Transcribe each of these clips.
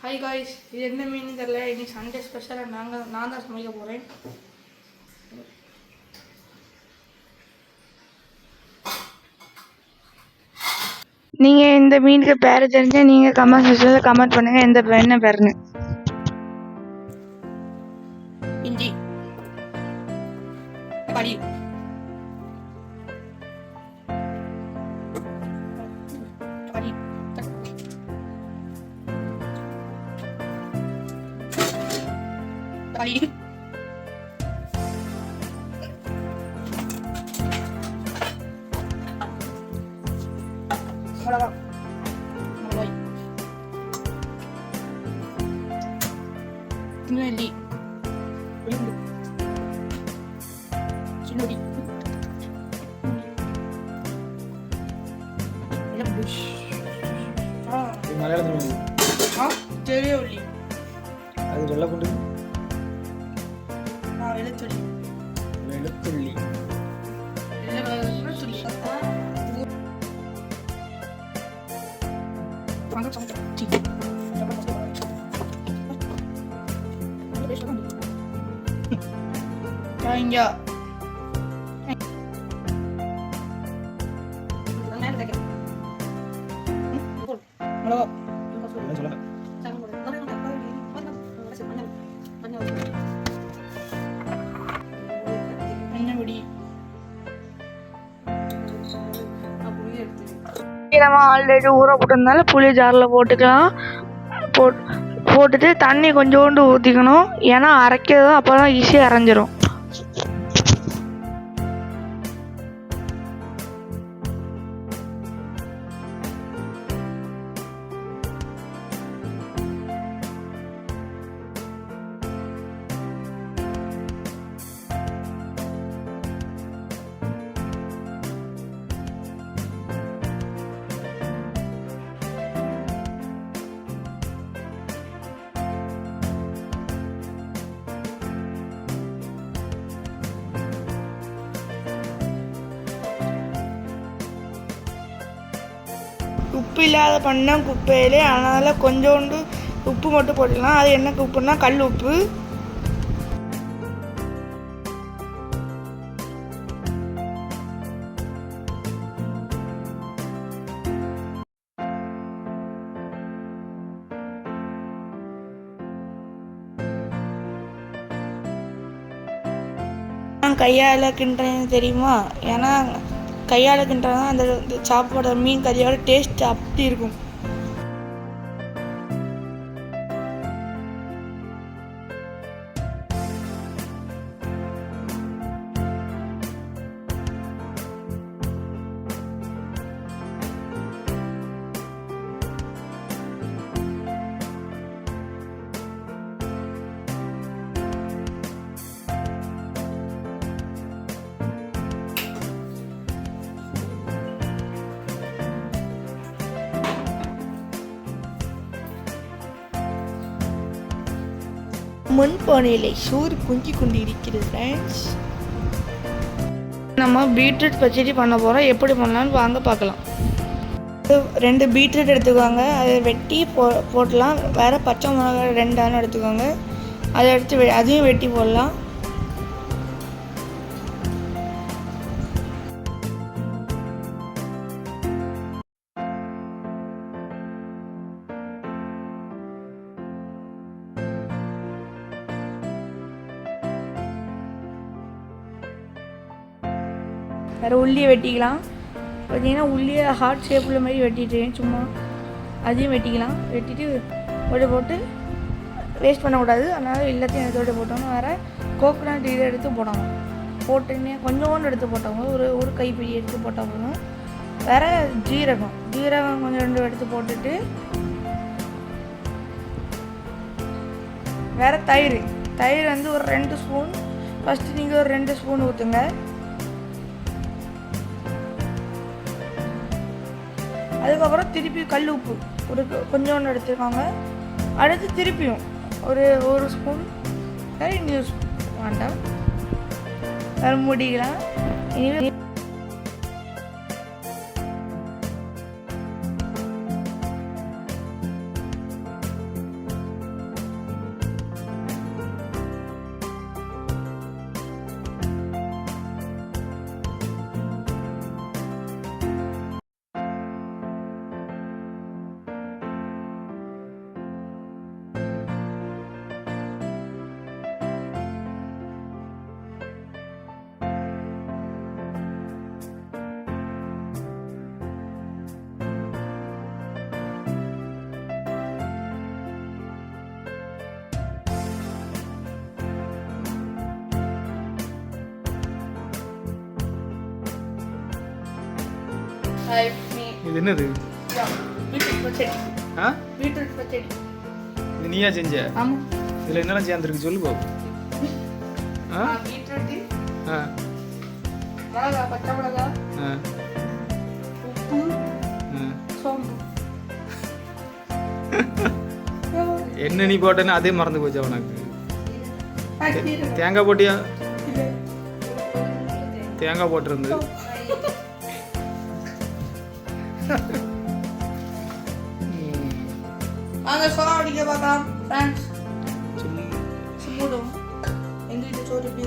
Hi guys, இது என்ன மீன் தெரியல. இன்னைக்கு சண்டே ஸ்பெஷலாக நான் தான் சமைக்க போகிறேன். நீங்கள் இந்த மீனுக்கு பேர் தெரிஞ்சால் நீங்கள் கமெண்ட் செக்ஷனில் கமெண்ட் பண்ணுங்கள் எந்த என்ன பேருன்னு. இஞ்சி, தக்காளி, தக்காளி, மிளகாய், நெல்லி, உளுந்து, சின்னடி, பெரிய உள்ளி, அது வெள்ளை பூண்டு, வெளுத்துள்ளி, வெளுத்துள்ளி, இங்க நம்ம ஆல்ரெடி ஊற போட்டதுனால புளி ஜாரில் போட்டுக்கலாம். போட்டுட்டு தண்ணி கொஞ்சோண்டு ஊற்றிக்கணும். ஏன்னா அரைக்கிறது அப்போ தான் ஈஸியாக அரைஞ்சிரும். உப்பு இல்லாத பண்ணால் குப்பையிலே, அதனால் கொஞ்சோண்டு உப்பு மட்டும் போட்டுக்கலாம். அது என்ன உப்புன்னா கல் உப்பு. கையால் கிண்டுறேன்னு தெரியுமா? ஏன்னா கையால் கிண்டுறதா அந்த சாப்பாடு மீன் கறியோட டேஸ்ட் அப்படி இருக்கும். மண்பானையில் சோறு பொங்கி கொண்டு இருக்கிறது ஃப்ரெண்ட்ஸ். நம்ம பீட்ரூட் பச்சடி பண்ண போகிறோம். எப்படி பண்ணலான்னு வாங்க பார்க்கலாம். 2 பீட்ரூட் எடுத்துக்கோங்க. அதை வெட்டி போடலாம். வேறு பச்சை மிளகாய் 2 எடுத்துக்கோங்க. அதை எடுத்து அதையும் வெட்டி போடலாம். வேறு உள்ளியை வெட்டிக்கலாம். பார்த்தீங்கன்னா உள்ளியை ஹார்ட் ஷேப்பில் மாதிரி வெட்டிட்டேன். சும்மா அதையும் வெட்டிக்கலாம். வெட்டிட்டு போட்டு வேஸ்ட் பண்ணக்கூடாது. அதனால் எல்லாத்தையும் இதோட போட்டோம்னா வேறு கோகோனட் இதை எடுத்து போடணும். போட்டுன்னே கொஞ்சோண்டு எடுத்து போட்டவங்க ஒரு கைப்பிடி எடுத்து போட்டால் போதும். வேறு ஜீரகம் கொஞ்சம் 2 எடுத்து போட்டுட்டு, வேறு தயிர் வந்து ஒரு 2 ஸ்பூன். ஃபஸ்ட்டு நீங்கள் ஒரு 2 ஸ்பூன் ஊற்றுங்க. அதுக்கப்புறம் திருப்பி கல் உப்பு கொஞ்சோண்டு எடுத்துக்கோங்க. அடுத்து திருப்பியும் ஒரு ஸ்பூன் நியூஸ் வேண்டாம் வேறு மூடிக்கலாம். இனிமேல் இது என்னது? பீட்ரூட் பச்சடி. ஆ, பீட்ரூட் பச்சடி. இது நீயா செஞ்ச? ஆமாம். இதில் என்னெல்லாம் சேர்ந்துருக்கு சொல்லு பாப்போம். ஆ, பீட்ரூட்டு, ஆ, மிளகா, பச்சை மிளகா, ஆ, உப்பு, ஆ. சோம்பு. என்ன நீ போட்டேன்னா அதே மறந்து போச்சா உனக்கு? தேங்காய் போட்டியா? தேங்காய் போட்டிருந்து. வாங்க சோளம் அடிக்க பார்க்கலாம் ஃப்ரெண்ட்ஸ். சும்முடும் எங்கள் வீட்டு சோறு எப்படி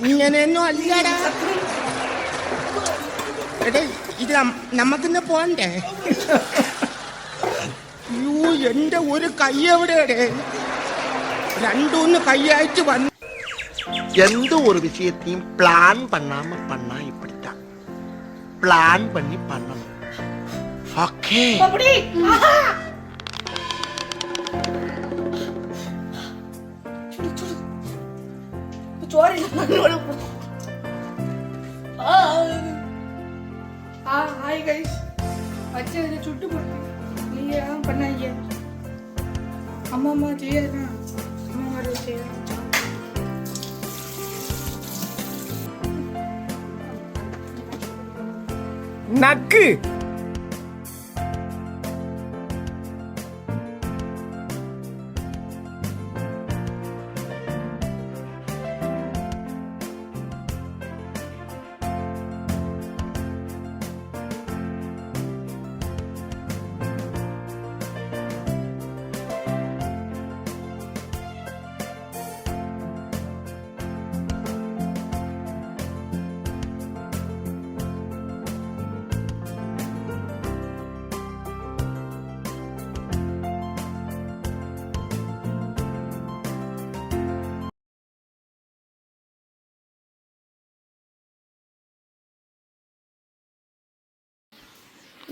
ഇങ്ങനെയൊന്നും അല്ലടാ. എടേ ഇത് നമുക്കിന്ന് പോണ്ടേ? അയ്യോ എന്റെ ഒരു കൈ എവിടെയാടേ? രണ്ടൂന്ന് കൈയായിട്ട് വന്നു. எந்த ஒரு விஷயத்தையும் பிளான் பண்ணாம பண்ணா இப்படித்தான். பிளான் பண்ணி பண்ணணும். ஓகே. அப்படி சோறு ஹாய் கைஸ். வச்சு இதை சுட்டு போட்டு நீங்கள் தான் பண்ணாங்க. அம்மா அம்மா செய்யறேன். அம்மா வர செய்யறேன். நக்கு.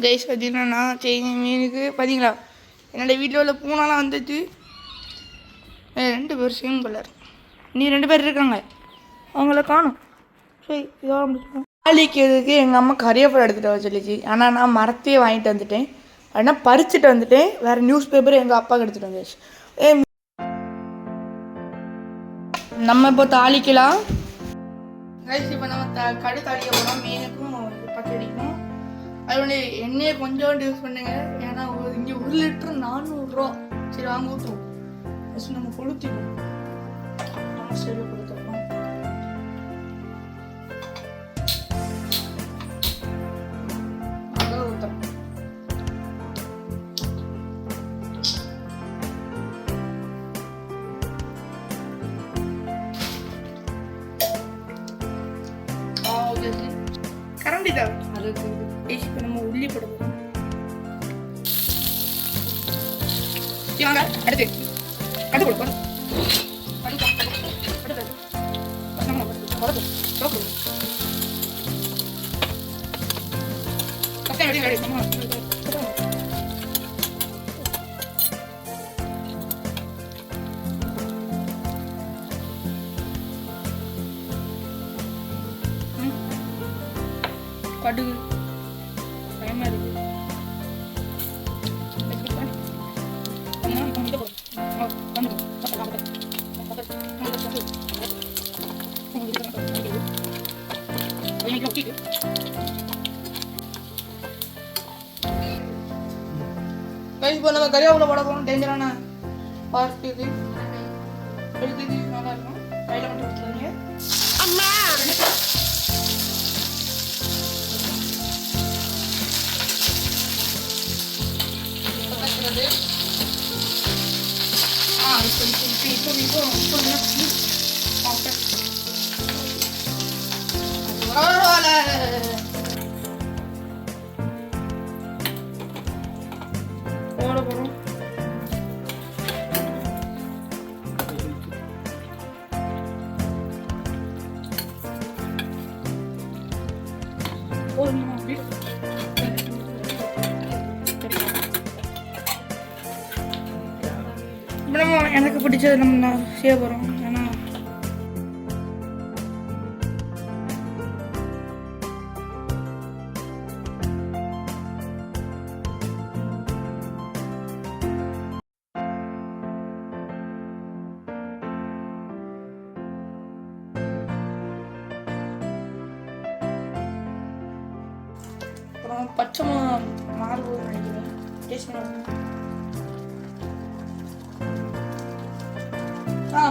கைஸ் பார்த்தீங்கன்னா நான் மீனுக்கு பார்த்தீங்களா என்னோடய வீட்டில் உள்ள பூனாலாம் வந்துச்சு. 2 பேர் சேம் கலர். நீ 2 பேர் இருக்காங்க, அவங்கள காணும். சரி இதோட முடிச்சுப்போம். தாளிக்கிறதுக்கு எங்கள் அம்மா கறிவேப்பிலை எடுத்துகிட்டு வர சொல்லிச்சு. ஆனால் நான் மரத்தையே வாங்கிட்டு வந்துட்டேன். ஆனால் பறிச்சுட்டு வந்துட்டேன். வேறு நியூஸ் பேப்பர் எங்கள் அப்பாவுக்கு எடுத்துகிட்டு வந்துச்சு. நம்ம இப்போ தாளிக்கலாம் கைஸ். இப்போ நம்ம கடு தாளிக்க போகிறோம். மீனுக்கும் பச்சடிக்கும் அதோட எண்ணெயை கொஞ்சோண்டு யூஸ் பண்ணுங்க. ஏன்னா இங்கே 1 லிட்டர் 400 ரூபா. சரி வாங்க ஊற்றுவோம். ஃபஸ்ட் நம்ம கொளுத்திடுவோம். நம்ம ஸ்டைலில் கொடுத்துருக்கோம். அதான் ஊற்றுறோம். கரண்டி தான் அதுக்கு இப்போ நம்ம உள்ளி போட போகிறோம். வாங்க அடுத்து கண்டு கொடுப்போம். கடுகு பயமா இருக்கு. இப்போ நம்ம கறிவேப்பிலை போட போகிறோம். டேஞ்சரான பார்த்து இது எடுத்துக்கு நல்லா இருக்கும். கையில் மட்டும் வச்சுருங்க. போட போகிறோம். போதுமா பீஃப் நம்ம எனக்கு பிடிச்சது நம்ம செய்ய போகிறோம். ஏன்னா அப்புறம் பச்சை மாறுபோது நினைக்கிறேன். டேஸ்ட் பண்ணி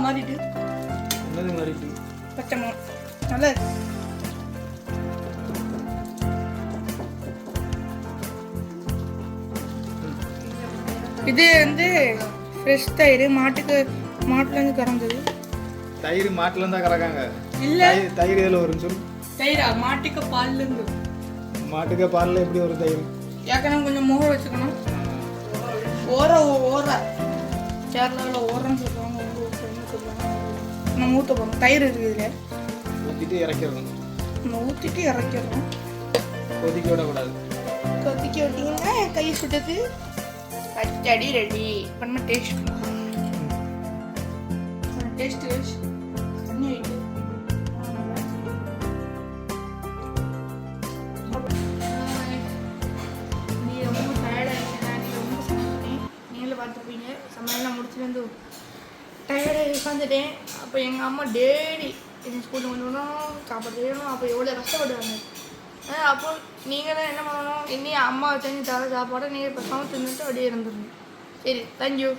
மாறிட்டு என்னது மாறிட்டு பச்சை நல்லா இது வந்து ஃப்ரெஷ் தயிர் மாட்டுலேருந்து கறந்தது. தயிர் மாட்டுல இருந்தா கறக்காங்க இல்ல தயிர் இதில் வரும் சொல்லு. தயிரா மாட்டுக்கு பால்லேருந்து. மாட்டுக்கு பாலில் எப்படி ஒரு தயிர் ஏற்கனவே கொஞ்சம் முக வச்சுக்கணும். ஓர கேரளாவில் ஓரன்னு சொல்லுவாங்க. உங்கள் ஊரில் என்ன சொல்லுவாங்க? நம்ம ஊற்ற போகிறோம். தயிர் இருக்குது இதில். ஊற்றிட்டு இறக்கிடணும். நம்ம ஊற்றிட்டு இறக்கிடணும். கொதிக்க விடக்கூடாது. கொதிக்க விட்டிங்கன்னா கை சுட்டது பச்சடி ரெடி. பண்ண டேஸ்ட் தண்ணி ஆகிட்டு நீ ரொம்ப டயர்டாகிட்டேன். நீ ரொம்ப சமைப்பேன். நீங்களும் பார்த்துருப்பீங்க. சமையலாம் முடிச்சுட்டு வந்து டயர்டாகி உட்காந்துட்டேன். அப்போ எங்கள் அம்மா டெய்லி எங்கள் ஸ்கூலில் கொண்டு வரணும், சாப்பாடு செய்யணும். அப்போ எவ்வளோ கஷ்டப்படுவாங்க. அப்போ நீங்கள் தான் என்ன பண்ணணும்? இன்னும் அம்மா செஞ்சு தர சாப்பாடை நீங்கள் இப்போ சமைச்சு இருந்துட்டு அப்படியே இருந்துடணும். சரி, தேங்க்யூ.